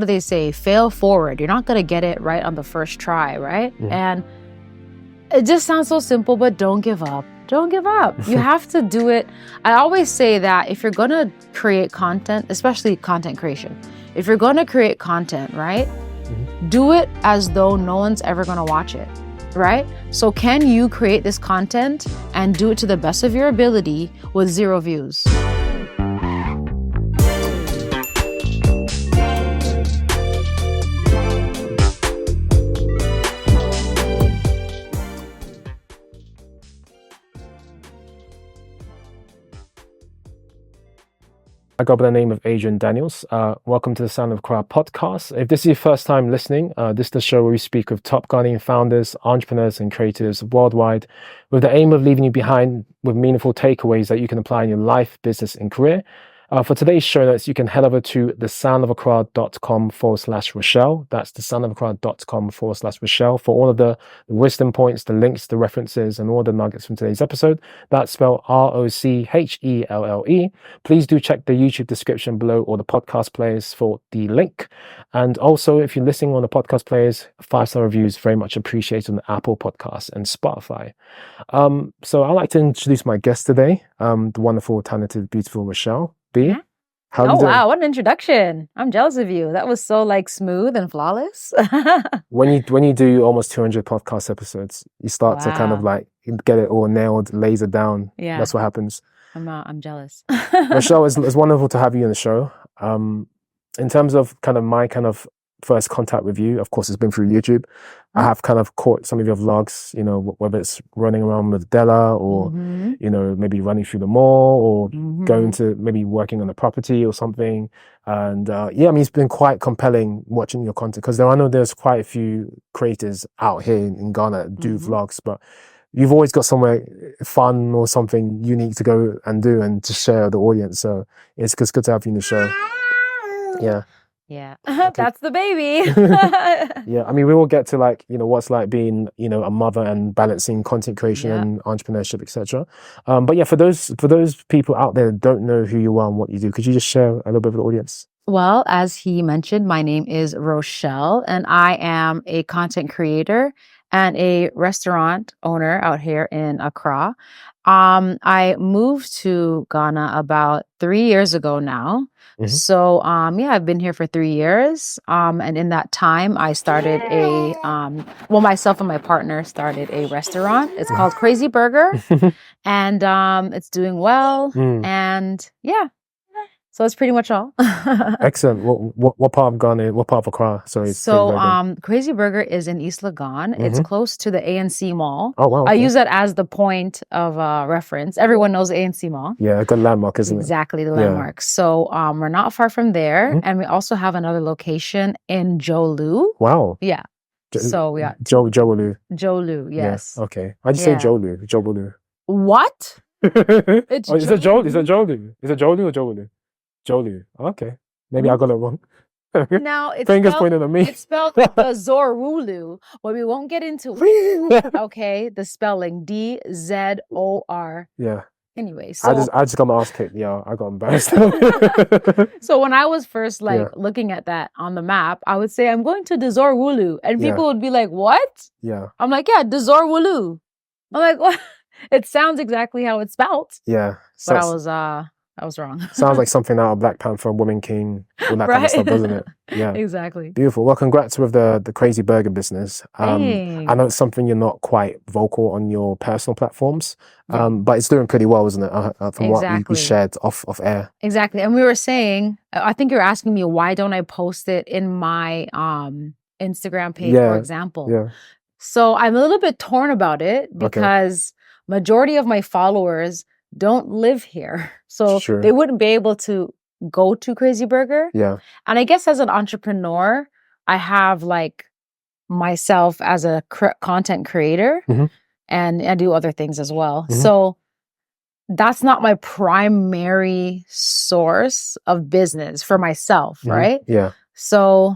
do they say? Fail forward. You're not going to get it right on the first try, right? And it just sounds so simple, but don't give up. Don't give up. You have to do it. I always say that if you're going to create content, especially content creation, if you're going to create content, right, do it as though no one's ever going to watch it, right? So can you create this content and do it to the best of your ability with 0 views? I go by the name of Adrian Daniels. Welcome to the Sound of Accra podcast. If this is your first time listening, this is the show where we speak with top Ghanaian founders, entrepreneurs, and creatives worldwide with the aim of leaving you behind with meaningful takeaways that you can apply in your life, business, and career. For today's show notes, you can head over to thesoundofaccra.com/Rochelle. That's thesoundofaccra.com/Rochelle for all of the wisdom points, the links, the references, and all the nuggets from today's episode. That's spelled ROCHELLE. Please do check the YouTube description below or the podcast players for the link. And also, if you're listening on the podcast players, 5-star reviews very much appreciated on the Apple Podcasts and Spotify. So I'd like to introduce my guest today, the wonderful, talented, beautiful Rochelle. B? How oh, wow. What an introduction. I'm jealous of you. That was so smooth and flawless. When you do almost 200 podcast episodes, you start to kind of get it all nailed, laser down. Yeah. That's what happens. I'm jealous. Rochelle, it's wonderful to have you on the show. In terms of kind of my kind of first contact with you, of course, it's been through YouTube. I have kind of caught some of your vlogs, whether it's running around with Della or, maybe running through the mall or going to maybe working on a property or something. And it's been quite compelling watching your content because I know there's quite a few creators out here in Ghana that do vlogs, but you've always got somewhere fun or something unique to go and do and to share with the audience. So it's good to have you in the show. Yeah. Yeah, that's the baby. Yeah, I mean, we all get to what's like being, a mother and balancing content creation and entrepreneurship, etc. But yeah, for those people out there that don't know who you are and what you do, could you just share a little bit with the audience? Well, as he mentioned, my name is Rochelle, and I am a content creator and a restaurant owner out here in Accra. I moved to Ghana about 3 years ago now. So, I've been here for 3 years. And in that time, I started myself and my partner started a restaurant. It's called Crazy Burger, and it's doing well. And so that's pretty much all. Excellent. What part of Ghana? What part of Accra? Sorry. So, Crazy Burger is in East Legon. It's close to the ANC Mall. Oh, wow. Okay. I use that as the point of reference. Everyone knows the ANC Mall. Yeah, a good landmark, isn't it? Exactly, the landmark. So, we're not far from there, and we also have another location in Jolu. Wow. Yeah. Jolu. Jolu, yes. Yeah. Okay. Why'd you say Jolu? Jolu. What? Is it Jolu? Is it Jolu? Is it Jolu or Jolu? Jolu. Okay. Maybe I got it wrong. Now it's fingers pointed at me. It's spelled the Zorulu, but we won't get into it. Okay, the spelling DZOR. Yeah. Anyway, so I just got my ass kicked. Yeah, I got embarrassed. So when I was first looking at that on the map, I would say I'm going to Dezorwulu, and people would be like, "What?" Yeah. I'm like, "Yeah, Dezorwulu." I'm like, "What?" It sounds exactly how it's spelled. Yeah. But I was wrong. Sounds like something out of Black Panther, Woman King, all that kind of stuff, doesn't it? Yeah. Exactly. Beautiful. Well, congrats with the Crazy Burger business. I know it's something you're not quite vocal on your personal platforms, but it's doing pretty well, isn't it? From what you shared off air. Exactly. And we were saying, I think you're asking me, why don't I post it in my Instagram page, for example? Yeah. So I'm a little bit torn about it because majority of my followers don't live here. So they wouldn't be able to go to Crazy Burger. Yeah. And I guess as an entrepreneur, I have myself as a content creator and I do other things as well. So that's not my primary source of business for myself, right? Yeah. So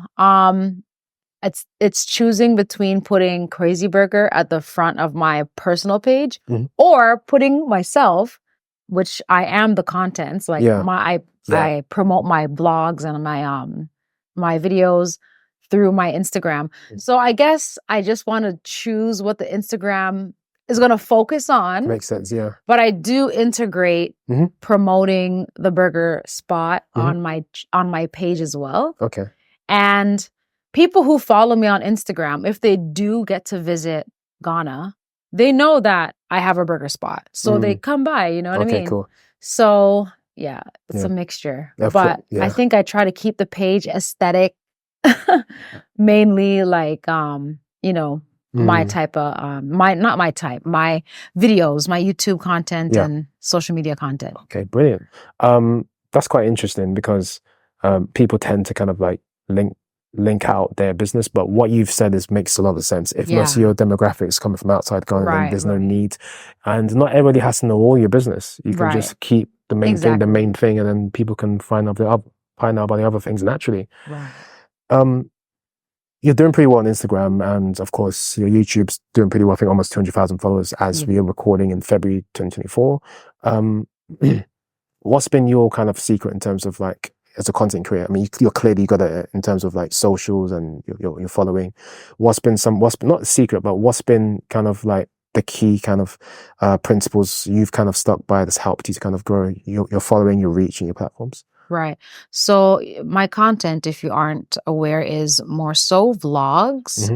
it's choosing between putting Crazy Burger at the front of my personal page or putting myself, which I am the contents, I promote my blogs and my my videos through my Instagram. So I guess I just want to choose what the Instagram is going to focus on. Makes sense, yeah. But I do integrate promoting the burger spot on my page as well. Okay. And people who follow me on Instagram, if they do get to visit Ghana, they know that I have a burger spot. So they come by, you know what I mean? Okay, cool. So yeah, it's a mixture. But I think I try to keep the page aesthetic, mainly like you know, my type of not my type, my videos, my YouTube content and social media content. Okay, brilliant. That's quite interesting because people tend to kind of like link out their business, but what you've said makes a lot of sense. If most of your demographics coming from outside Ghana, then there's no need, and not everybody has to know all your business. You can just keep the main thing, and then people can find out about the other things naturally. Right. You're doing pretty well on Instagram, and of course your YouTube's doing pretty well. I think almost 200,000 followers as we are recording in February 2024. What's been your kind of secret in terms of like, as a content creator? I mean, you're clearly got it in terms of like socials and your following. What's not a secret, but what's been kind of like the key kind of principles you've kind of stuck by that's helped you to kind of grow your following, your reach, and your platforms? Right. So my content, if you aren't aware, is more so vlogs,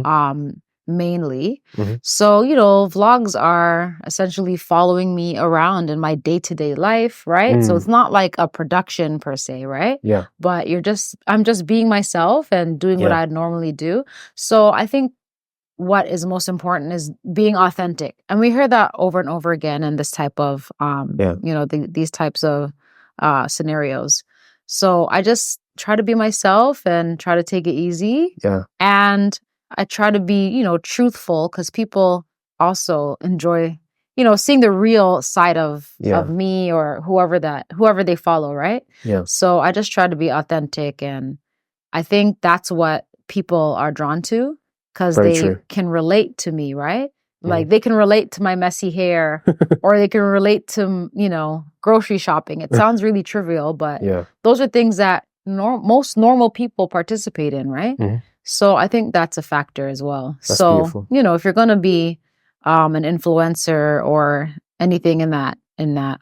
mainly. So, you know, vlogs are essentially following me around in my day-to-day life, right? So it's not like a production per se, right? Yeah. But I'm just being myself and doing what I'd normally do. So I think what is most important is being authentic. And we hear that over and over again in this type of, you know, these types of scenarios. So I just try to be myself and try to take it easy. Yeah. And I try to be, you know, truthful, because people also enjoy, you know, seeing the real side of me or whoever they follow, right? Yeah. So I just try to be authentic, and I think that's what people are drawn to, because they can relate to me, right? Like they can relate to my messy hair, or they can relate to, you know, grocery shopping. It sounds really trivial, but those are things that most normal people participate in, right? So I think that's a factor as well. That's beautiful. You know, if you're going to be an influencer or anything in that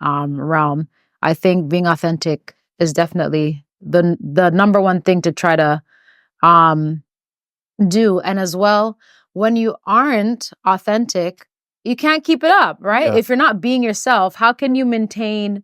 realm, I think being authentic is definitely the number one thing to try to do. And as well, when you aren't authentic, you can't keep it up, right? If you're not being yourself, how can you maintain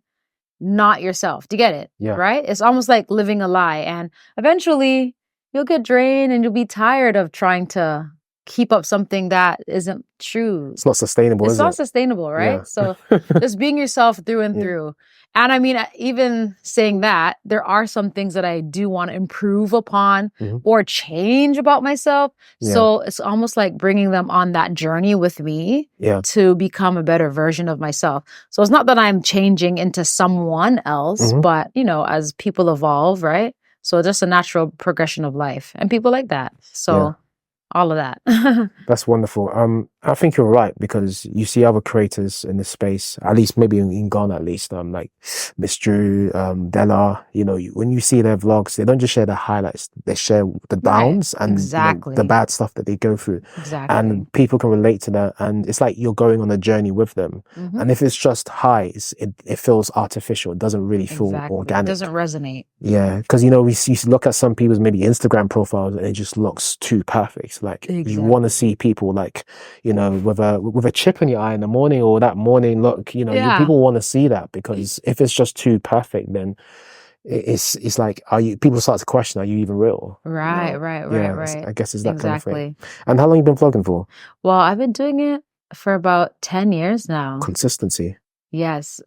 not yourself? Do you get it? Yeah. Right? It's almost like living a lie. And eventually you'll get drained and you'll be tired of trying to keep up something that isn't true. It's not sustainable, It's not sustainable, right? Yeah. So just being yourself through and through. And I mean, even saying that, there are some things that I do want to improve upon or change about myself. Yeah. So it's almost like bringing them on that journey with me to become a better version of myself. So it's not that I'm changing into someone else, but, you know, as people evolve, right? So just a natural progression of life. And people like that. So all of that. That's wonderful. I think you're right, because you see other creators in this space, at least maybe in Ghana, at least, like Miss Drew, Della, you know, when you see their vlogs, they don't just share the highlights, they share the downs and you know, the bad stuff that they go through. Exactly. And people can relate to that. And it's like you're going on a journey with them. And if it's just highs, it feels artificial. It doesn't really feel organic. It doesn't resonate. Yeah. Because, you know, we look at some people's maybe Instagram profiles and it just looks too perfect. Like you want to see people like, you know, with a chip in your eye in the morning, or that morning look, you know, people want to see that, because if it's just too perfect, then it's like, people start to question, are you even real? Right, you know? right. I guess it's that kind of thing. And how long have you been vlogging for? Well, I've been doing it for about 10 years now. Consistency. Yes.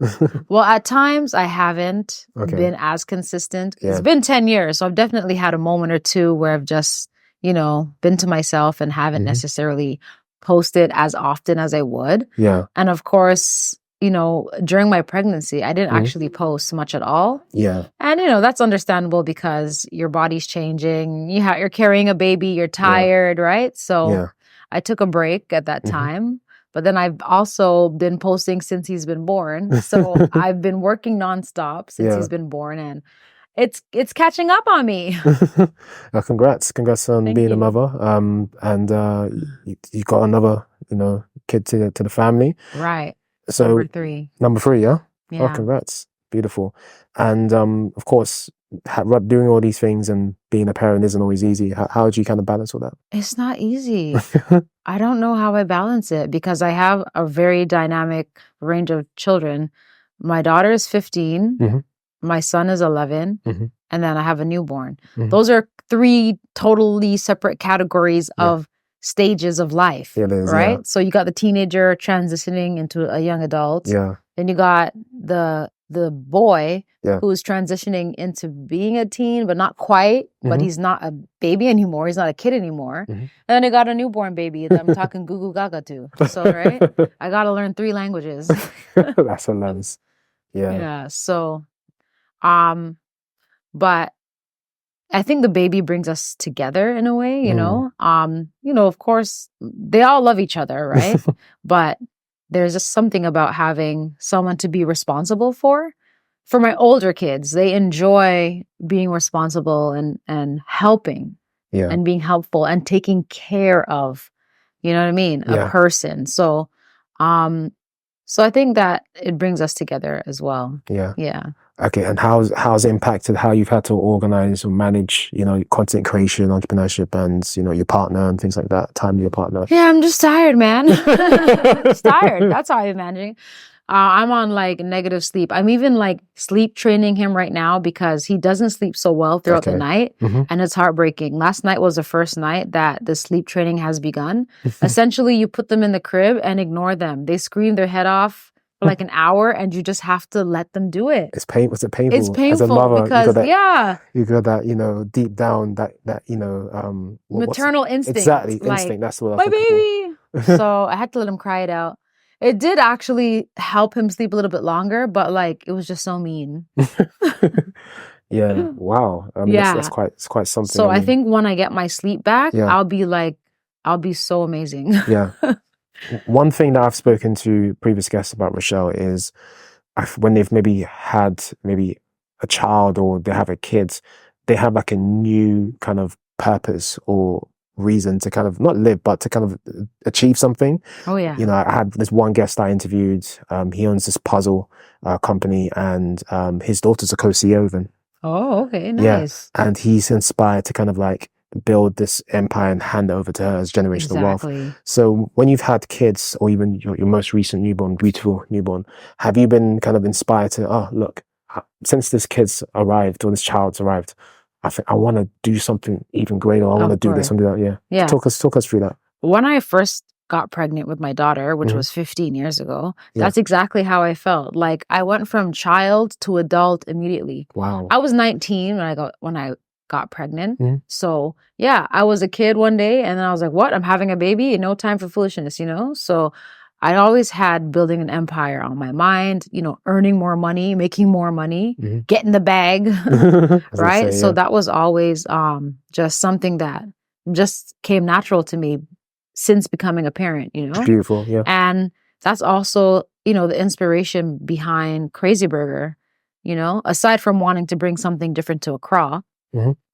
Well, at times I haven't been as consistent. It's been 10 years. So I've definitely had a moment or two where I've just, you know, been to myself and haven't necessarily posted as often as I would. Yeah. And of course, you know, during my pregnancy, I didn't actually post much at all. Yeah. And, you know, that's understandable because your body's changing. You're carrying a baby, you're tired, right? So I took a break at that time. But then I've also been posting since he's been born. So I've been working nonstop since he's been born. And it's catching up on me. Congrats on Thank being a you. mother. And you got another, kid to the family. Right. So Number 3. number 3, yeah. Oh, Yeah. congrats, beautiful. And of course, doing all these things and being a parent isn't always easy. How do you kind of balance all that? It's not easy. I don't know how I balance it because I have a very dynamic range of children. My daughter is 15. Mhm. My son is 11. Mhm. And then I have a newborn. Mhm. Those are 3 totally separate categories Yeah. of stages of life, Yeah, it is, right? yeah. So you got the teenager transitioning into a young adult. Yeah, Then you got the boy yeah. who's transitioning into being a teen, but not quite. But Mhm. he's not a baby anymore. He's not a kid anymore. Mhm. And then I got a newborn baby that I'm talking goo goo gaga to. So, right? I got to learn 3 languages. That's hilarious. Yeah. Yeah. So, but I think the baby brings us together in a way, of course, they all love each other, right? But there's just something about having someone to be responsible for. For my older kids, they enjoy being responsible and helping Yeah. and being helpful and taking care of, you know what I mean? Yeah. A person. So I think that it brings us together as well. Yeah. Yeah. Okay, and how's it impacted how you've had to organize or manage, content creation, entrepreneurship, and your partner and things like that, time with your partner? Yeah, I'm just tired, man. Just tired. That's how I'm managing. I'm on like negative sleep. I'm even like sleep training him right now because he doesn't sleep so well throughout the night, and it's heartbreaking. Last night was the first night that the sleep training has begun. Essentially, you put them in the crib and ignore them. They scream their head off for like an hour, and you just have to let them do it. It's painful. Was it painful? It's painful as a mother, because you got that deep down that maternal instinct. Exactly, like, instinct. That's what I my was looking baby. So I had to let him cry it out. It did actually help him sleep a little bit longer, but like it was just so mean. Yeah. Wow. I mean, Yeah. that's quite something. So I think when I get my sleep back, Yeah. I'll be so amazing. Yeah. One thing that I've spoken to previous guests about Rochelle is when they've maybe had a child or they have a kid, they have like a new kind of purpose or reason to kind of not live, but to kind of achieve something. Oh yeah. I had this one guest I interviewed. He owns this puzzle company, and his daughter's a co-CEO of him. Oh, okay, nice. Yeah, and he's inspired to kind of like build this empire and hand it over to her as generational wealth. So when you've had kids, or even your most recent newborn, beautiful newborn, have you been kind of inspired to, oh, look, since this kid's arrived or this child's arrived, I think I want to do something even greater. I want to do this and do that. Yeah. Yeah. Talk us through that. When I first got pregnant with my daughter, which was 15 years ago, that's exactly how I felt. Like I went from child to adult immediately. Wow. I was 19 when I got pregnant. So yeah, I was a kid one day and then I was like, what? I'm having a baby? No time for foolishness, So I always had building an empire on my mind, earning more money, making more money, getting the bag, right? So that was always just something that just came natural to me since becoming a parent, Beautiful, yeah. And that's also, the inspiration behind Crazy Burger, aside from wanting to bring something different to Accra,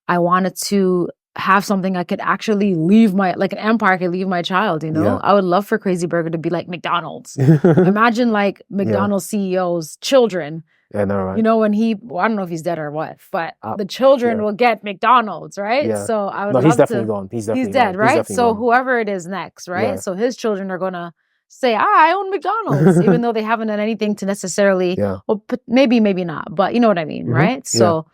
I wanted to have something I could actually leave like an empire I could leave my child, Yeah. I would love for Crazy Burger to be like McDonald's. Imagine like McDonald's CEO's children. Yeah, no, right. When I don't know if he's dead or what, but the children will get McDonald's, right? Yeah. So I would No, love he's definitely gone. He's dead, right? So whoever it is next, right? Yeah. So his children are going to say, I own McDonald's, even though they haven't done anything to necessarily, well, maybe not, but you know what I mean, right? So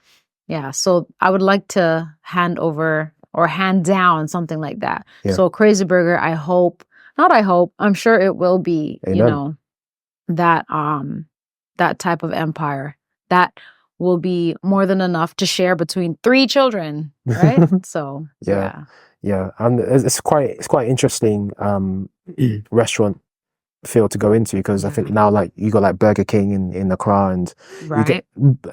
so I would like to hand over or hand down something like that. Yeah. So Crazy Burger, I'm sure it will be, Amen. that type of empire that will be more than enough to share between 3 children, right? So yeah, and it's quite interesting restaurant field to go into, because I think now like you got like Burger King in Accra, and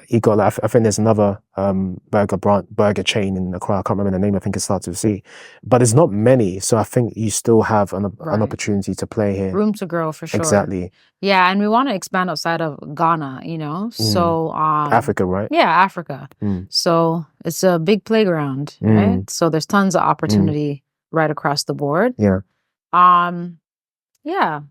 you got like, I think there's another burger chain in Accra. I can't remember the name. I think it starts with C, but there's not many. So I think you still have an opportunity to play here. Room to grow for sure. Exactly. Yeah, and we want to expand outside of Ghana, you know. So Africa, right? Yeah, Africa. So it's a big playground, right? So there's tons of opportunity right across the board. Yeah. Yeah.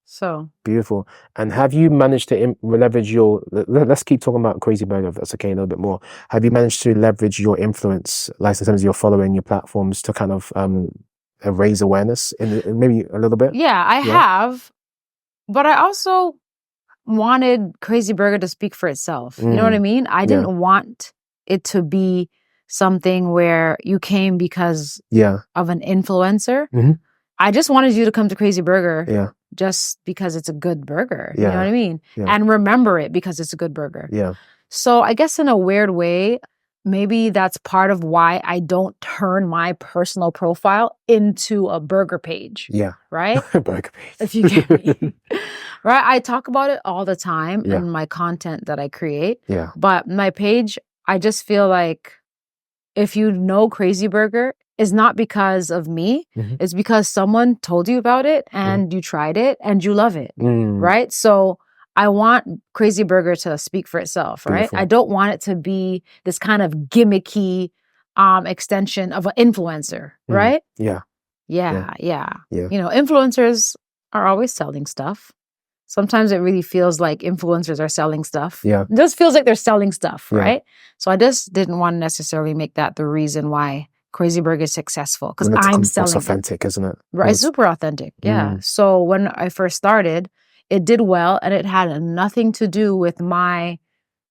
So beautiful. And have you managed to leverage your, let's keep talking about Crazy Burger, if that's okay, a little bit more. Have you managed to leverage your influence, like in terms of your following, your platforms, to kind of raise awareness in maybe a little bit? Yeah, I have, but I also wanted Crazy Burger to speak for itself. You know what I mean? I didn't want it to be something where you came because of an influencer. I just wanted you to come to Crazy Burger just because it's a good burger. You know what I mean? And remember it because it's a good burger. So I guess in a weird way, maybe that's part of why I don't turn my personal profile into a burger page. Right? Burger page. If you get me. Right? I talk about it all the time in my content that I create. But my page, I just feel like if you know Crazy Burger, it's not because of me. It's because someone told you about it and you tried it and you love it. Right? So I want Crazy Burger to speak for itself, right? Beautiful. I don't want it to be this kind of gimmicky extension of an influencer, right? Yeah. You know, influencers are always selling stuff. Sometimes it really feels like influencers are selling stuff. It just feels like they're selling stuff, right? So I just didn't want to necessarily make that the reason why Crazy Burger is successful, because I'm selling. It's authentic, isn't it? Right, it's super authentic. Yeah. So when I first started, it did well, and it had nothing to do with my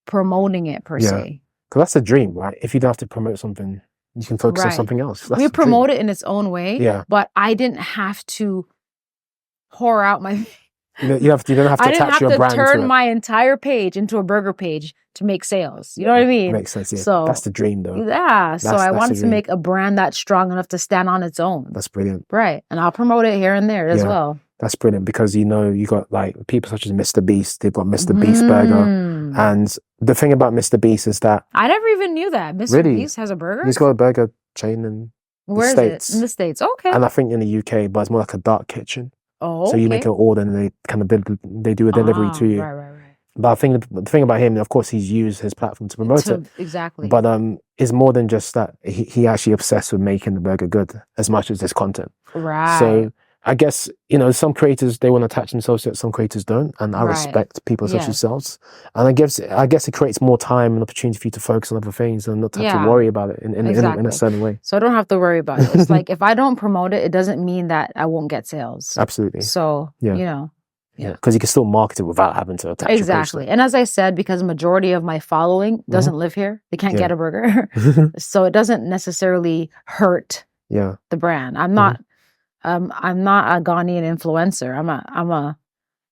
promoting it per se. Because that's the dream, right? If you don't have to promote something, you can focus on something else. We promote it in its own way, but I didn't have to pour out my. You don't have to attach your brand to it. I didn't have to turn my entire page into a burger page to make sales. You know what I mean? Makes sense. Yeah. So that's the dream, though. Yeah. So I wanted to make a brand that's strong enough to stand on its own. That's brilliant. Right. And I'll promote it here and there as well. That's brilliant, because you know you got like people such as Mr. Beast. They've got Mr. Beast Burger, and the thing about Mr. Beast is that I never even knew that Mr. Beast has a burger. He's got a burger chain in the States. In the States? Okay. And I think in the UK, but it's more like a dark kitchen. Oh, so you make an order and they kind of they do a delivery to you. Right. But I think the thing about him, of course, he's used his platform to promote it. Exactly. But it's more than just that. He actually obsessed with making the burger good as much as his content. Right. So I guess, you know, some creators, they want to attach themselves to it, some creators don't. And I respect people such as yourselves. And I guess it creates more time and opportunity for you to focus on other things and not to have to worry about it in a certain way. So I don't have to worry about it. It's like if I don't promote it, it doesn't mean that I won't get sales. Absolutely. So, you know. Yeah, because you can still market it without having to attach Exactly. And as I said, because the majority of my following doesn't live here, they can't get a burger. So it doesn't necessarily hurt the brand. I'm not a Ghanaian influencer. I'm a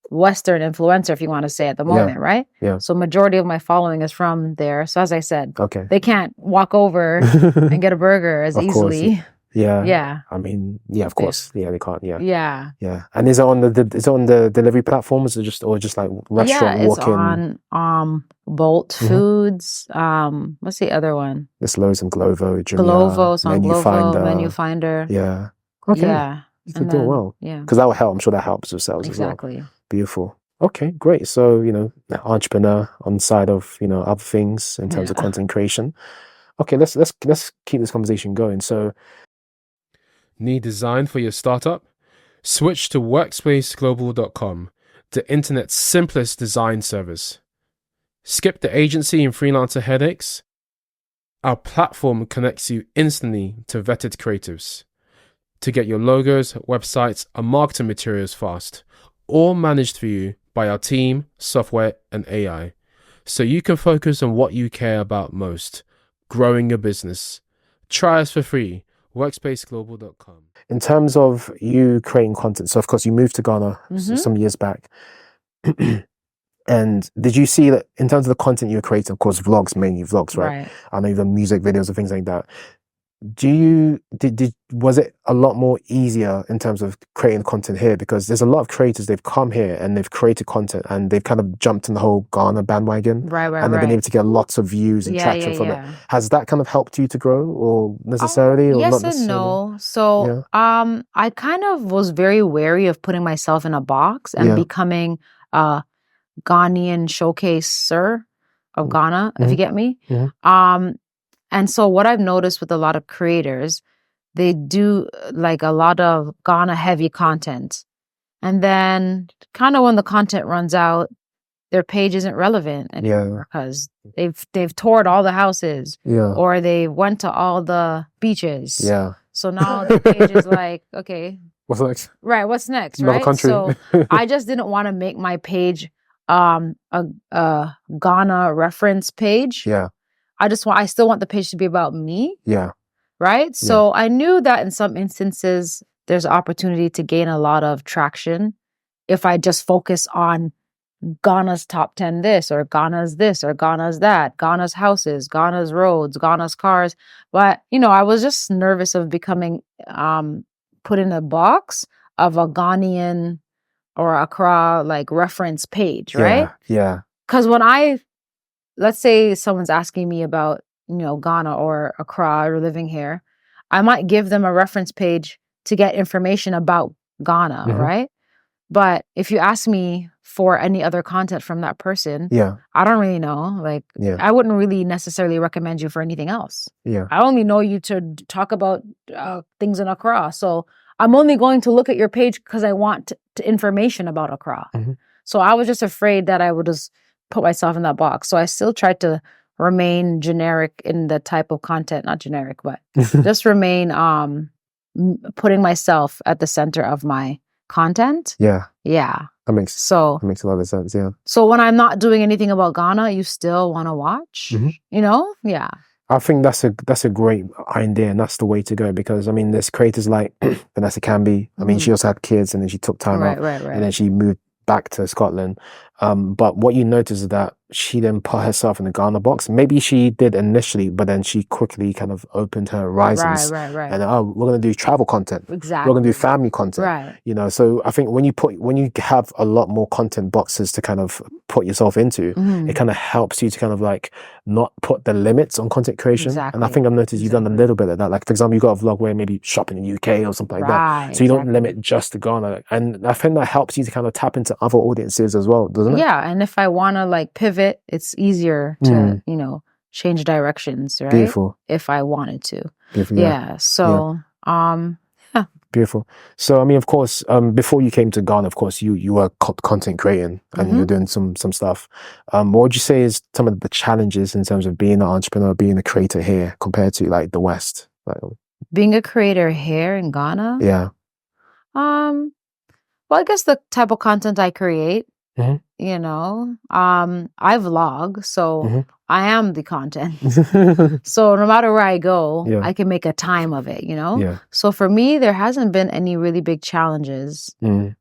Western influencer, if you want to say at the moment, right? Yeah. So majority of my following is from there. So as I said, they can't walk over and get a burger as easily. Course. Yeah. Yeah. I mean, of course. Yeah, they can't. Yeah. Yeah. Yeah. And is it on the delivery platforms or just like restaurant walk-in? It's on Bolt Foods. What's the other one? There's loads on Glovo, Jumia, Glovo's on Glovo, Menu Finder. Yeah. Okay. Yeah. You're doing well. Yeah. Because that will help. I'm sure that helps with sales as well. Exactly. Beautiful. Okay, great. So, you know, entrepreneur on the side of, you know, other things in terms of content creation. Okay, let's keep this conversation going. So, need design for your startup? Switch to WORKSPACEGlobal.com, the internet's simplest design service. Skip the agency and freelancer headaches. Our platform connects you instantly to vetted creatives to get your logos, websites, and marketing materials fast, all managed for you by our team, software, and AI, so you can focus on what you care about most, growing your business. Try us for free. WORKSPACEGlobal.com. In terms of you creating content, so of course you moved to Ghana some years back. And did you see that in terms of the content you were creating, of course, vlogs, mainly vlogs, right? I know you've done music videos and things like that. Was it a lot more easier in terms of creating content here? Because there's a lot of creators, they've come here and they've created content and they've kind of jumped in the whole Ghana bandwagon, Right, and they've been able to get lots of views and traction from it. Has that kind of helped you to grow, or necessarily, or yes not and necessarily? no. So, I kind of was very wary of putting myself in a box and becoming a Ghanaian showcaser of Ghana, if you get me. And so what I've noticed with a lot of creators, they do like a lot of Ghana heavy content. And then kind of when the content runs out, their page isn't relevant anymore because they've toured all the houses or they went to all the beaches. So now the page is like, okay, what's next? Right, what's next? Another right? country. So I just didn't want to make my page a Ghana reference page. I still want the page to be about me. Right? So I knew that in some instances there's opportunity to gain a lot of traction if I just focus on Ghana's top 10 this or Ghana's that, Ghana's houses, Ghana's roads, Ghana's cars. But, I was just nervous of becoming put in a box of a Ghanaian or Accra like reference page, right? Because when let's say someone's asking me about, Ghana or Accra or living here, I might give them a reference page to get information about Ghana, right? But if you ask me for any other content from that person, I don't really know. Like, I wouldn't really necessarily recommend you for anything else. I only know you to talk about things in Accra. So I'm only going to look at your page because I want information about Accra. So I was just afraid that I would just put myself in that box. So I still tried to remain generic in the type of content, not generic, but just remain putting myself at the center of my content. That makes a lot of sense. So when I'm not doing anything about Ghana, you still want to watch, I think that's a great idea, and that's the way to go, because I mean there's creators like Vanessa Camby. I mean she also had kids and then she took time off and then she moved back to Scotland. But what you notice is that she then put herself in the Ghana box. Maybe she did initially, but then she quickly kind of opened her horizons. And we're going to do travel content. Exactly. We're going to do family content. So I think when you have a lot more content boxes to kind of put yourself into, it kind of helps you to kind of like not put the limits on content creation. And I think I've noticed you've done a little bit of that. Like for example, you got a vlog where maybe shop in the UK or something like that. So you don't limit just to Ghana. And I think that helps you to kind of tap into other audiences as well, doesn't it? Yeah, and if I want to like pivot, it's easier to, change directions, right? Beautiful. If I wanted to. Beautiful, So, Beautiful. So, I mean, of course, before you came to Ghana, of course, you were content creating and you were doing some stuff. What would you say is some of the challenges in terms of being an entrepreneur, being a creator here compared to like the West? Like, being a creator here in Ghana? Well, I guess the type of content I create, I vlog, so I am the content. So no matter where I go, I can make a time of it, So for me, there hasn't been any really big challenges.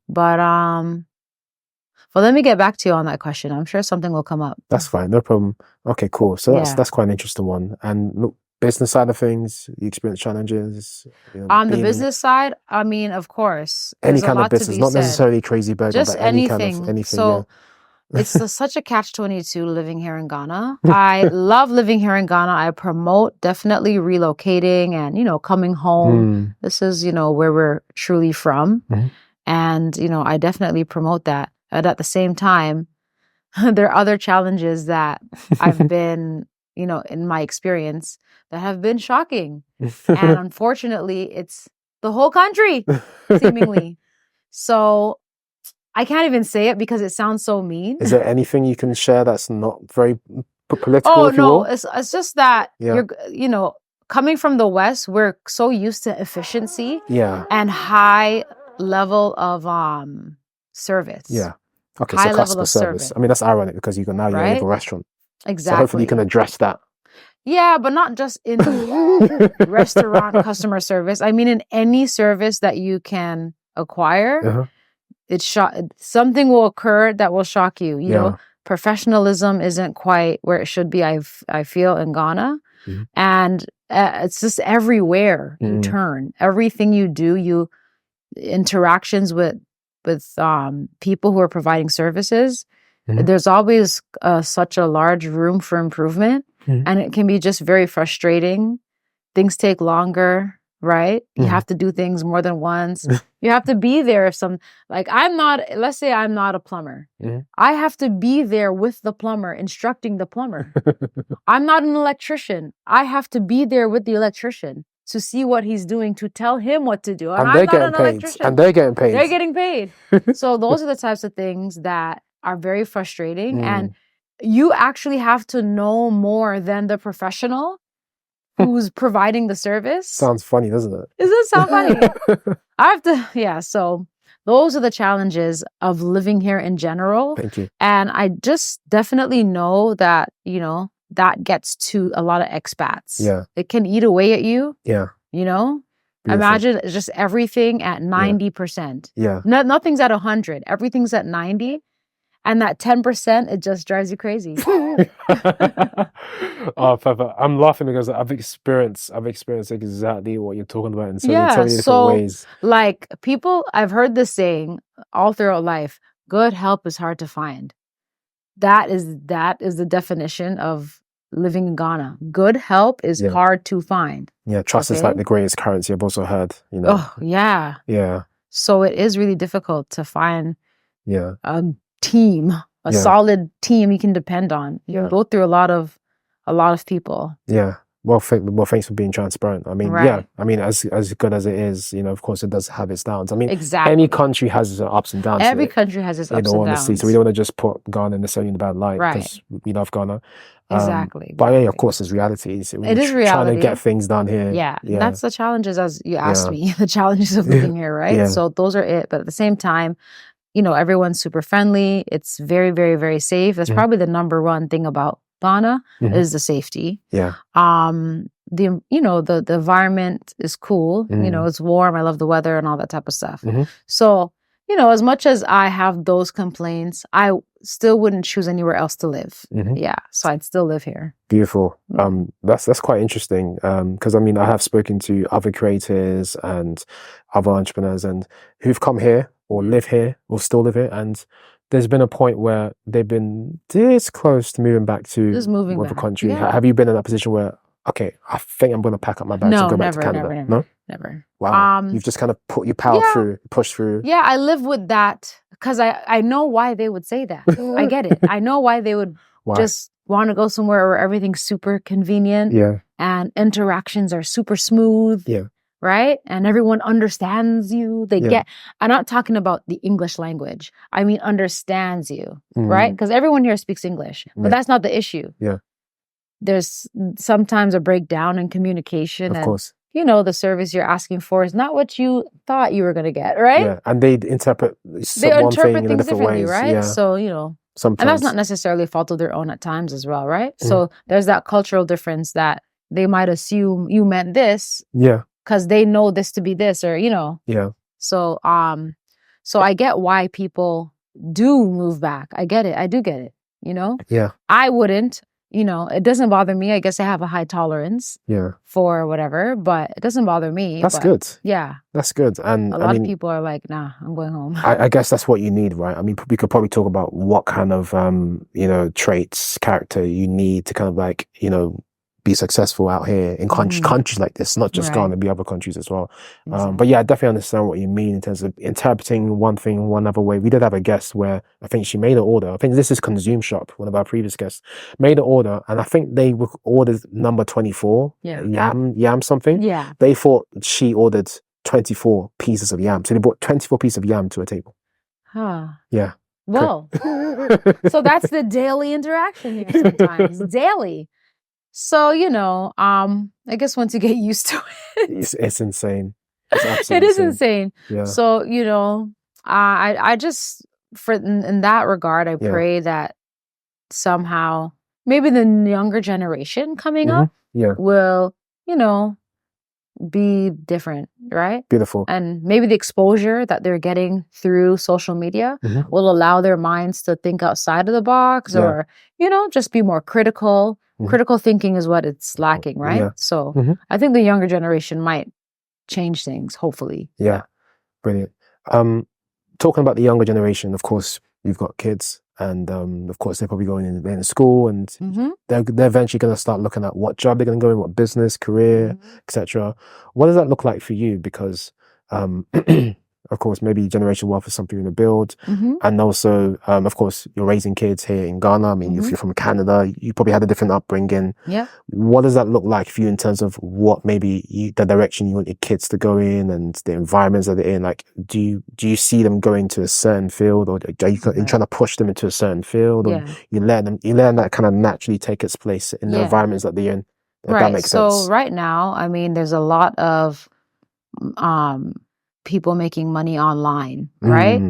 But let me get back to you on that question. I'm sure something will come up. That's fine, no problem. Okay, cool. So that's quite an interesting one. And look, business side of things, you experience challenges? On the business side, I mean, of course. Any kind of business, not necessarily Crazy Burger, just but anything. Anything. So it's such a catch-22 living here in Ghana. I love living here in Ghana. I promote definitely relocating and, coming home. This is, where we're truly from. And, I definitely promote that. But at the same time, there are other challenges that I've been, in my experience that have been shocking. And unfortunately, it's the whole country, seemingly. So I can't even say it because it sounds so mean. Is there anything you can share that's not very political? Oh, no, it's just that, you're, coming from the West, we're so used to efficiency and high level of service. Okay, high so customer service. I mean, that's ironic because you have a restaurant. Exactly. So hopefully you can address that. Yeah, but not just in restaurant customer service. I mean, in any service that you can acquire, something will occur that will shock you. You know, professionalism isn't quite where it should be. I feel in Ghana, and it's just everywhere you turn. Everything you do, interactions with people who are providing services. There's always such a large room for improvement, and it can be just very frustrating. Things take longer, right? You have to do things more than once. You have to be there if let's say I'm not a plumber. I have to be there with the plumber, instructing the plumber. I'm not an electrician. I have to be there with the electrician to see what he's doing, to tell him what to do. And they're getting paid. And they're getting paid. They're getting paid. So those are the types of things that are very frustrating. And you actually have to know more than the professional who's providing the service. Sounds funny, doesn't it? Does it sound funny? So those are the challenges of living here in general. Thank you. And I just definitely know that, that gets to a lot of expats. Yeah. It can eat away at you. Yeah. Beautiful. Imagine just everything at 90%. Yeah. Nothing's at 100. Everything's at 90. And that 10%, it just drives you crazy. Oh, perfect. I'm laughing because I've experienced exactly what you're talking about in so many different ways. Like I've heard this saying all throughout life, good help is hard to find. That is the definition of living in Ghana. Good help is hard to find. Yeah, trust is like the greatest currency, I've also heard. Oh, yeah. Yeah. So it is really difficult to find a team, a solid team you can depend on. You go through a lot of people. Yeah. Well, thanks for being transparent. I mean, as good as it is, of course it does have its downs. I mean, any country has its ups and downs. Every country has its ups and downs. So we don't want to just put Ghana necessarily in the bad light because we love Ghana. Exactly. But of course, there's realities. It is reality. Trying to get things done here. Yeah. That's the challenges, as you asked me, the challenges of living here, right? Yeah. So those are it. But at the same time, everyone's super friendly. It's very, very, very safe. That's probably the number one thing about Ghana is the safety. Yeah. The environment is cool. It's warm. I love the weather and all that type of stuff. So, as much as I have those complaints, I still wouldn't choose anywhere else to live. Yeah. So I'd still live here. Beautiful. That's quite interesting. Because I have spoken to other creators and other entrepreneurs and who've come here or live here or still live here, and there's been a point where they've been this close to moving back to the country. Yeah. Have you been in that position where, okay, I think I'm going to pack up my bags and go back to Canada? Never. Wow. You've just kind of put your power through, pushed through. Yeah, I live with that because I know why they would say that. I get it. I know why they would just want to go somewhere where everything's super convenient and interactions are super smooth. Yeah. Right? And everyone understands you. I'm not talking about the English language. I mean, understands you, right? Because everyone here speaks English, but that's not the issue. Yeah. There's sometimes a breakdown in communication. Of course. The service you're asking for is not what you thought you were going to get, right? Yeah. And they interpret one thing in different ways. Right? Yeah. So, sometimes. And that's not necessarily a fault of their own at times as well, right? So there's that cultural difference that they might assume you meant this. Yeah. Because they know this to be this, or Yeah. So I get why people do move back. I get it. I do get it. Yeah. I wouldn't. It doesn't bother me. I guess I have a high tolerance. Yeah. For whatever, but it doesn't bother me. That's good. Yeah. That's good. And a lot of people are like, nah, I'm going home. I guess that's what you need, right? I mean, we could probably talk about what kind of traits, character you need to kind of be successful out here in countries like this, not just Ghana, be other countries as well. Exactly. But yeah, I definitely understand what you mean in terms of interpreting one thing one other way. We did have a guest where I think she made an order. I think this is Consume Shop, one of our previous guests, made an order, and I think they ordered number 24, yam something. Yeah. They thought she ordered 24 pieces of yam. So they brought 24 pieces of yam to a table. Huh. Yeah. Well, so that's the daily interaction here sometimes. Daily. So, I guess once you get used to it. It's insane. It's absolutely It is insane. Yeah. So, I just, in that regard, I pray that somehow maybe the younger generation coming up will, be different, right? Beautiful. And maybe the exposure that they're getting through social media will allow their minds to think outside of the box or, just be more critical Critical thinking is what it's lacking, right? Yeah. So I think the younger generation might change things, hopefully. Yeah. Brilliant. Talking about the younger generation, of course, you've got kids, and of course they're probably going in school, and they're eventually going to start looking at what job they're going to go in, what business, career, etc. What does that look like for you? Because of course, maybe generational wealth is something you're going to build, and also, of course, you're raising kids here in Ghana. I mean, if you're from Canada, you probably had a different upbringing. Yeah. What does that look like for you in terms of what maybe the direction you want your kids to go in and the environments that they're in? Like, do you see them going to a certain field, or are you trying to push them into a certain field, or you let that kind of naturally take its place in the environments that they're in? If that makes sense. So right now, I mean, there's a lot of people making money online, right?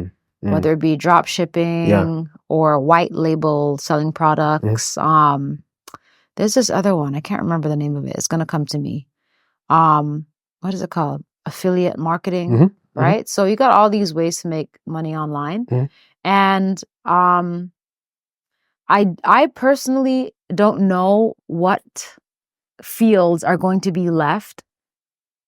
Whether it be drop shipping or white label selling products. There's this other one. I can't remember the name of it. It's going to come to me. What is it called? Affiliate marketing, right? So you got all these ways to make money online. And I personally don't know what fields are going to be left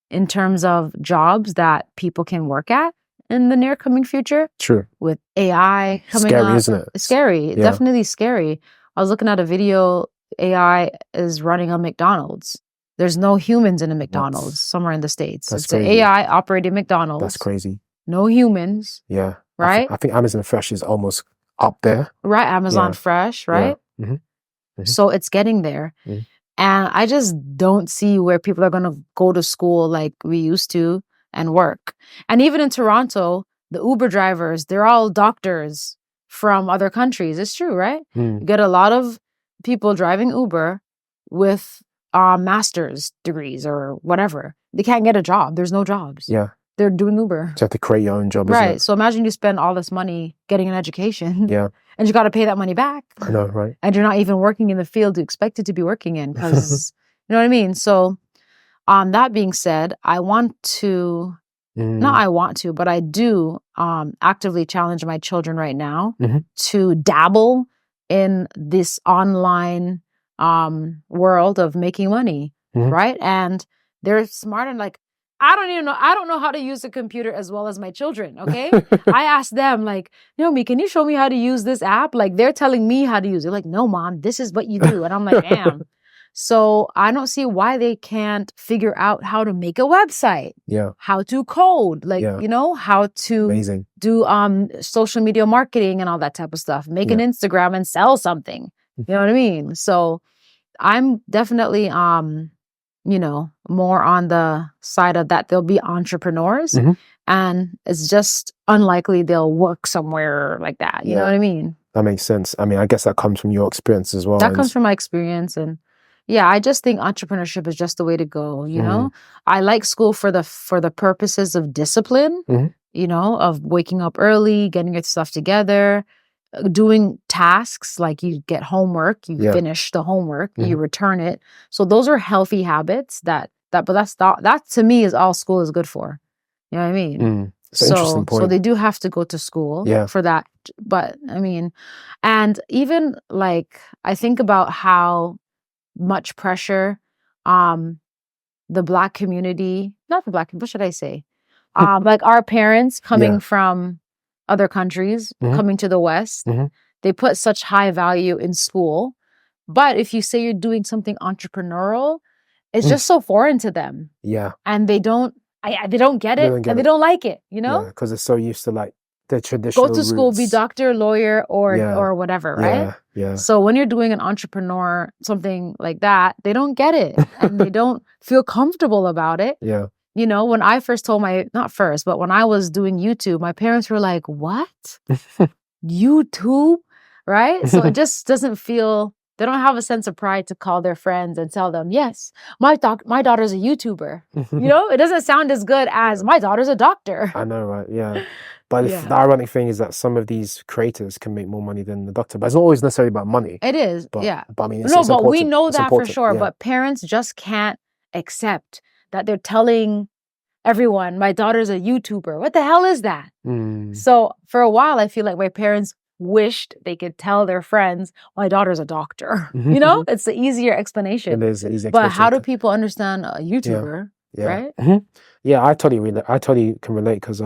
in terms of jobs that people can work at in the near coming future. True. With AI coming scary, up. Isn't it? It's scary. Definitely scary. I was looking at a video. AI is running a McDonald's. There's no humans in a McDonald's somewhere in the States. It's an AI operated McDonald's. That's crazy. No humans. Yeah. Right? I think Amazon Fresh is almost up there. Right. Amazon Fresh, right? So it's getting there. And I just don't see where people are going to go to school like we used to and work. And even in Toronto, the Uber drivers, they're all doctors from other countries. It's true, right? You get a lot of people driving Uber with master's degrees or whatever. They can't get a job. There's no jobs. Yeah. They're doing Uber. You have to create your own job, right? Isn't it? So imagine you spend all this money getting an education. Yeah. And you got to pay that money back. I know, right? And you're not even working in the field you expected to be working in because, you know what I mean? So that being said, I want to, but I do actively challenge my children right now to dabble in this online world of making money, right? And they're smart and like, I don't know how to use a computer as well as my children, okay? I asked them like, Naomi, can you show me how to use this app? Like they're telling me how to use it. Like, no, Mom, this is what you do. And I'm like, damn. So I don't see why they can't figure out how to make a website. Yeah. How to code, like, how to do social media marketing and all that type of stuff. Make an Instagram and sell something. You know what I mean? So I'm definitely more on the side of that they'll be entrepreneurs and it's just unlikely they'll work somewhere like that. You know what I mean? That makes sense. I mean, I guess that comes from your experience as well. That comes from my experience. And yeah, I just think entrepreneurship is just the way to go. You know, I like school for the purposes of discipline, of waking up early, getting your stuff together, doing tasks like you get homework, you finish the homework, you return it. So those are healthy habits that to me is all school is good for. You know what I mean? So they do have to go to school for that. But I mean, and even like I think about how much pressure the Black community, not the Black, what should I say? Like our parents coming from other countries, coming to the West, they put such high value in school. But if you say you're doing something entrepreneurial, it's just so foreign to them. Yeah. And they don't get it and they don't like it, Yeah, because they're so used to like the traditional go to school, roots. be doctor, lawyer, or whatever, right? Yeah. So when you're doing an entrepreneur, something like that, they don't get it and they don't feel comfortable about it. Yeah. You know, when I first told when I was doing YouTube, my parents were like, what? YouTube? Right? So it just doesn't feel, they don't have a sense of pride to call their friends and tell them, yes, my daughter's a YouTuber. You know, it doesn't sound as good as my daughter's a doctor. I know, right? Yeah. But the ironic thing is that some of these creators can make more money than the doctor. But it's not always necessarily about money. It is, But I mean, but we know that for sure. Yeah. But parents just can't accept that they're telling everyone, my daughter's a YouTuber. What the hell is that? So for a while, I feel like my parents wished they could tell their friends, my daughter's a doctor. You know, it's the easier explanation. It is an easy But how do explanation. people understand a YouTuber, Yeah. right? Yeah, I totally can relate because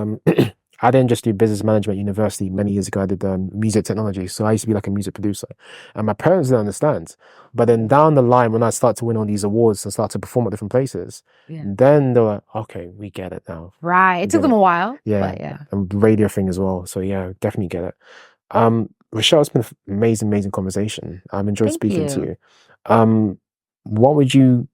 I didn't just do business management at university many years ago. I did music technology, so I used to be like a music producer, and my parents didn't understand. But then down the line, when I start to win all these awards and start to perform at different places, then they're like, "Okay, we get it now." Right. It took them a while. Yeah, but yeah. and the radio thing as well. So yeah, definitely get it. Rochelle, it's been an amazing conversation. I've enjoyed Thank speaking to you. you. What would you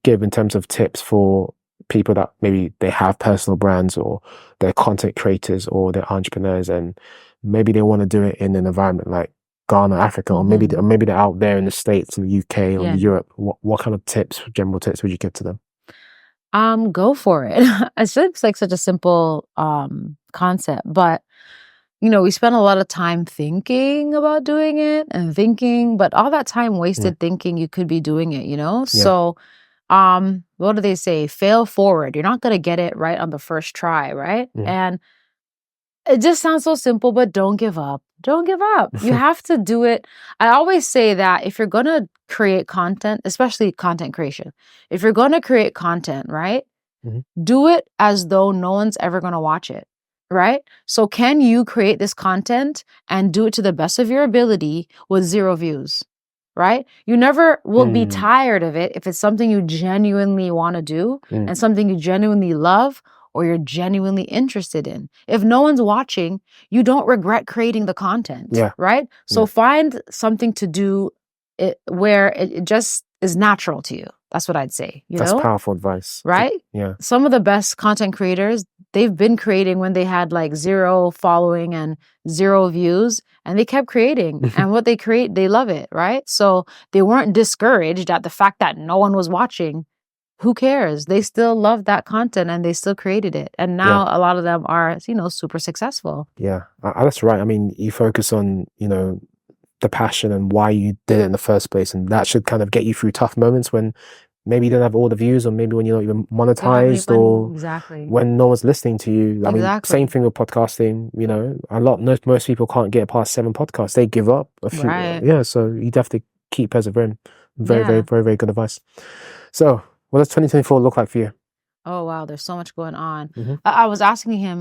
give in terms of tips for people that maybe they have personal brands or they're content creators or they're entrepreneurs and maybe they want to do it in an environment like Ghana, Africa, or maybe they're out there in the States, in the UK or Europe. What kind of general tips would you give to them? Go for it. It seems like such a simple concept, but we spend a lot of time thinking about doing it and thinking, but all that time wasted thinking you could be doing it, So what do they say? Fail forward. You're not going to get it right on the first try, right? And it just sounds so simple, but don't give up. Don't give up. You have to do it. I always say that if you're going to create content, especially content creation, if you're going to create content, right? Do it as though no one's ever going to watch it, right? So can you create this content and do it to the best of your ability with 0 views? Right? You never will be tired of it if it's something you genuinely want to do and something you genuinely love or you're genuinely interested in. If no one's watching, you don't regret creating the content, right? So find something to do where it just is natural to you. That's what I'd say. That's powerful advice. Right? Yeah. Some of the best content creators, they've been creating when they had like 0 following and 0 views, and they kept creating. And what they create, they love it, right? So they weren't discouraged at the fact that no one was watching. Who cares? They still loved that content and they still created it. And now a lot of them are, super successful. Yeah, that's right. I mean, you focus on, the passion and why you did it in the first place. And that should kind of get you through tough moments when maybe you don't have all the views or maybe when you're not even monetized or when no one's listening to you. I mean, same thing with podcasting, most people can't get past 7 podcasts. They give up a few. Yeah, so you have to keep persevering. Very good advice. So what does 2024 look like for you? Oh, wow. There's so much going on. I was asking you.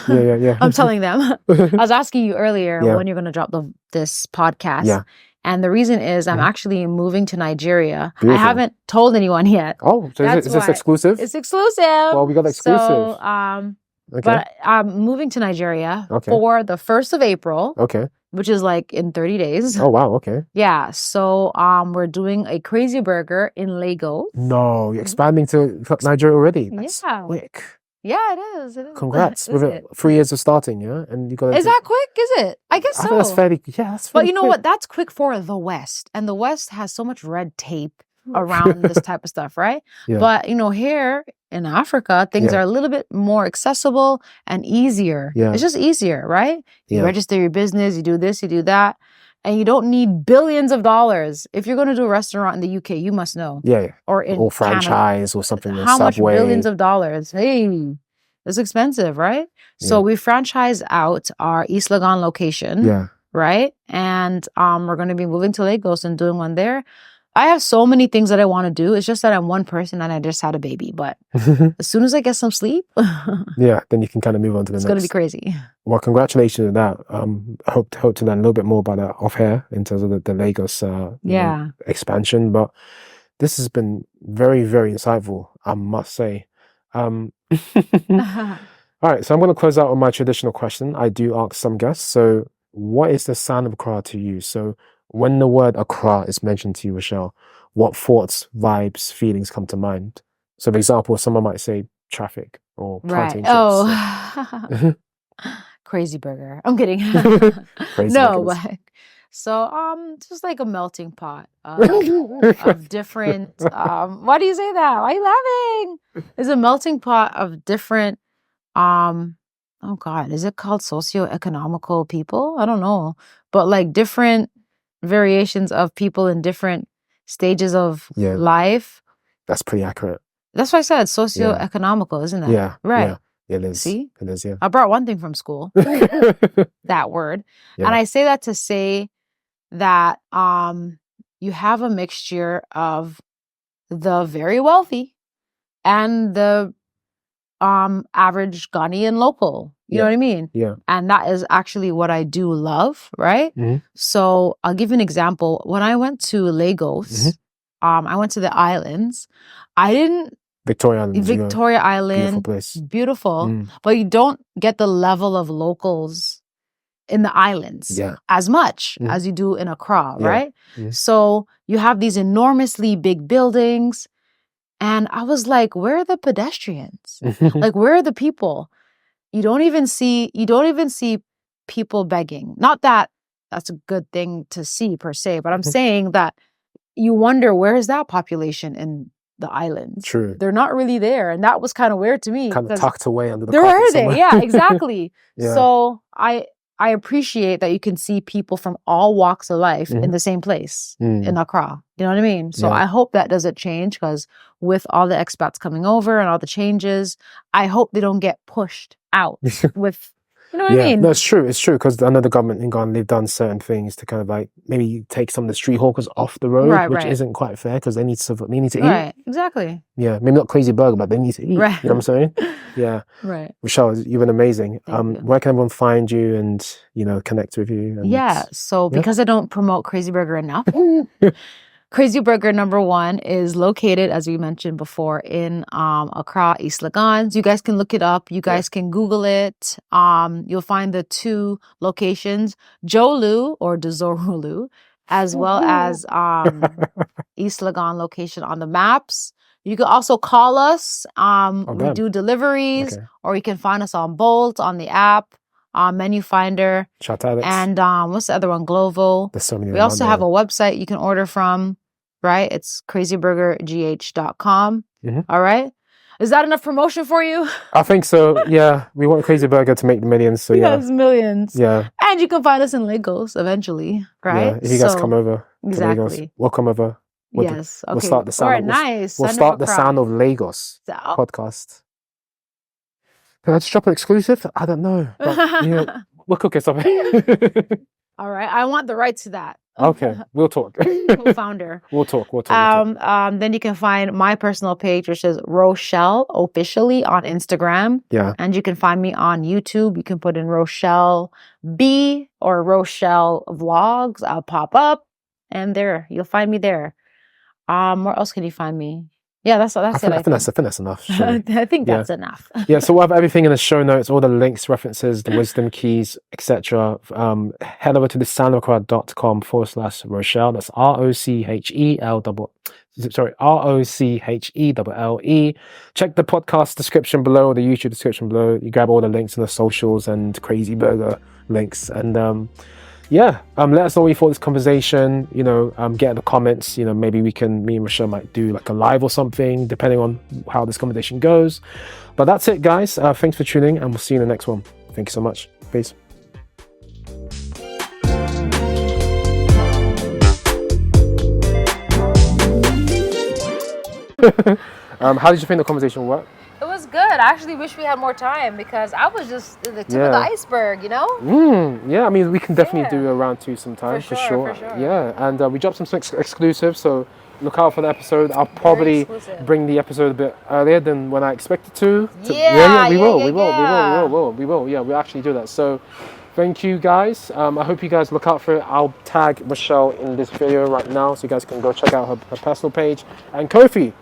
Yeah. I'm telling them. I was asking you earlier when you're going to drop this podcast. Yeah. And the reason is I'm actually moving to Nigeria. Beautiful. I haven't told anyone yet. Oh, so is this exclusive? It's exclusive. Well, we got exclusive. So, but I'm moving to Nigeria for the 1st of April. Okay. Which is like in 30 days. Oh, wow. Okay. Yeah. So we're doing a crazy burger in Lagos. No, you're expanding to Nigeria already. That's quick. Yeah, it is. Congrats. With it 3 years of starting, and you got. Is that quick? Is it? I guess so. I think that's fairly. Yeah, that's fairly. But you know what? That's quick for the West, and the West has so much red tape around this type of stuff, right? Yeah. But here in Africa, things are a little bit more accessible and easier. Yeah. It's just easier, right? You register your business, you do this, you do that. And you don't need billions of dollars. If you're going to do a restaurant in the UK, you must know. Yeah. Or franchise Canada, or something. How much billions of dollars? Hey, it's expensive, right? Yeah. So we franchise out our East Legon location. Yeah. Right? And we're going to be moving to Lagos and doing one there. I have so many things that I want to do. It's just that I'm one person and I just had a baby. But as soon as I get some sleep, then you can kind of move on to the next. It's going to be crazy. Well, congratulations on that. I hope to learn a little bit more about that off air in terms of the Lagos expansion. But this has been very, very insightful, I must say. All right, so I'm going to close out on my traditional question. I do ask some guests. So what is the sound of Accra to you? So when the word Accra is mentioned to you, Rochelle, what thoughts, vibes, feelings come to mind? So, for example, someone might say traffic or plantain chips. Oh, crazy burger. I'm kidding. Crazy but so just like a melting pot of different. Why do you say that? Why are you laughing? It's a melting pot of different. Oh God, is it called socioeconomical people? I don't know, but like different variations of people in different stages of life. That's pretty accurate. That's why I said socioeconomical, isn't it? Yeah. Right. It is. See? It is, yeah. I brought one thing from school, that word. Yeah. And I say that to say that you have a mixture of the very wealthy and the average Ghanaian local. You know what I mean? Yeah. And that is actually what I do love, right? So I'll give you an example. When I went to Lagos, I went to the islands. I didn't Victoria Island. Victoria Island, Beautiful place. beautiful, but you don't get the level of locals in the islands as much as you do in Accra, right? So you have these enormously big buildings, and I was like, where are the pedestrians? Like, where are the people? You don't even see people begging. Not that that's a good thing to see per se, but I'm saying that you wonder, where is that population in the islands? True. They're not really there. And that was kind of weird to me. Kind of tucked away under the Where carpet are they? somewhere. Yeah, exactly. Yeah. So I appreciate that you can see people from all walks of life in the same place in Accra. You know what I mean? So I hope that doesn't change, because with all the expats coming over and all the changes, I hope they don't get pushed out with, you know what I mean? No, it's true. It's true, because I know the government in Ghana, they've done certain things to kind of like maybe take some of the street hawkers off the road, which isn't quite fair, because they need to eat. Right, exactly. Yeah, maybe not Crazy Burger, but they need to eat. Right. You know what I'm saying? Yeah. Right. Rochelle, you've been amazing. Thank you. Where can everyone find you and, connect with you? And, So because I don't promote Crazy Burger enough, Crazy Burger #1 is located, as we mentioned before, in Accra, East Lagans. You guys can look it up. You guys can Google it. You'll find the 2 locations, Jolu or Dezorulu, as well as East Lagan location on the maps. You can also call us. We do deliveries, or you can find us on Bolt, on the app, menu finder. Shout out. And what's the other one? Glovo. There's so many. We also have a website you can order from, right? It's crazyburgergh.com. All right. Is that enough promotion for you? I think so. Yeah. We want Crazy Burger to make the millions. So yeah. Yes, millions. Yeah. And you can find us in Lagos eventually, right? Yeah. If you guys come over to Lagos, we'll come over. Yes. We'll start the sound. Nice. We'll start the Sound of Lagos podcast. Can I just drop an exclusive? I don't know. But, we'll cook it something. All right. I want the rights to that. Okay. We'll talk. Co-founder. We'll talk. Then you can find my personal page, which is Rochelle officially on Instagram. Yeah. And you can find me on YouTube. You can put in Rochelle B or Rochelle Vlogs. I'll pop up, and there you'll find me there. Where else can you find me? Yeah, that's it. I think that's enough. I think that's enough. Yeah, so we'll have everything in the show notes, all the links, references, the wisdom keys, etc. Head over to thesoundofcrowd.com/Rochelle. That's ROCHELLE. Check the podcast description below, the YouTube description below. You grab all the links in the socials and Crazy Burger links. And let us know what you thought of this conversation. Get in the comments. Maybe me and Rochelle might do like a live or something, depending on how this conversation goes. But that's it, guys. Thanks for tuning, and we'll see you in the next one. Thank you so much. Peace. How did you think the conversation went? It was good. I actually wish we had more time, because I was just the tip of the iceberg, Yeah, I mean, we can definitely do a round 2 sometime, for sure. Yeah, and we dropped some exclusive, so look out for the episode. I'll probably bring the episode a bit earlier than when I expected to. We will. Yeah, we'll actually do that. So thank you, guys. I hope you guys look out for it. I'll tag Rochelle in this video right now, so you guys can go check out her personal page. And Kofi,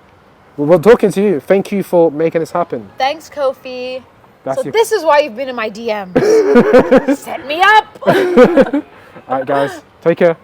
we're talking to you. Thank you for making this happen. Thanks, Kofi. This is why you've been in my DMs. Set me up. All right, guys. Take care.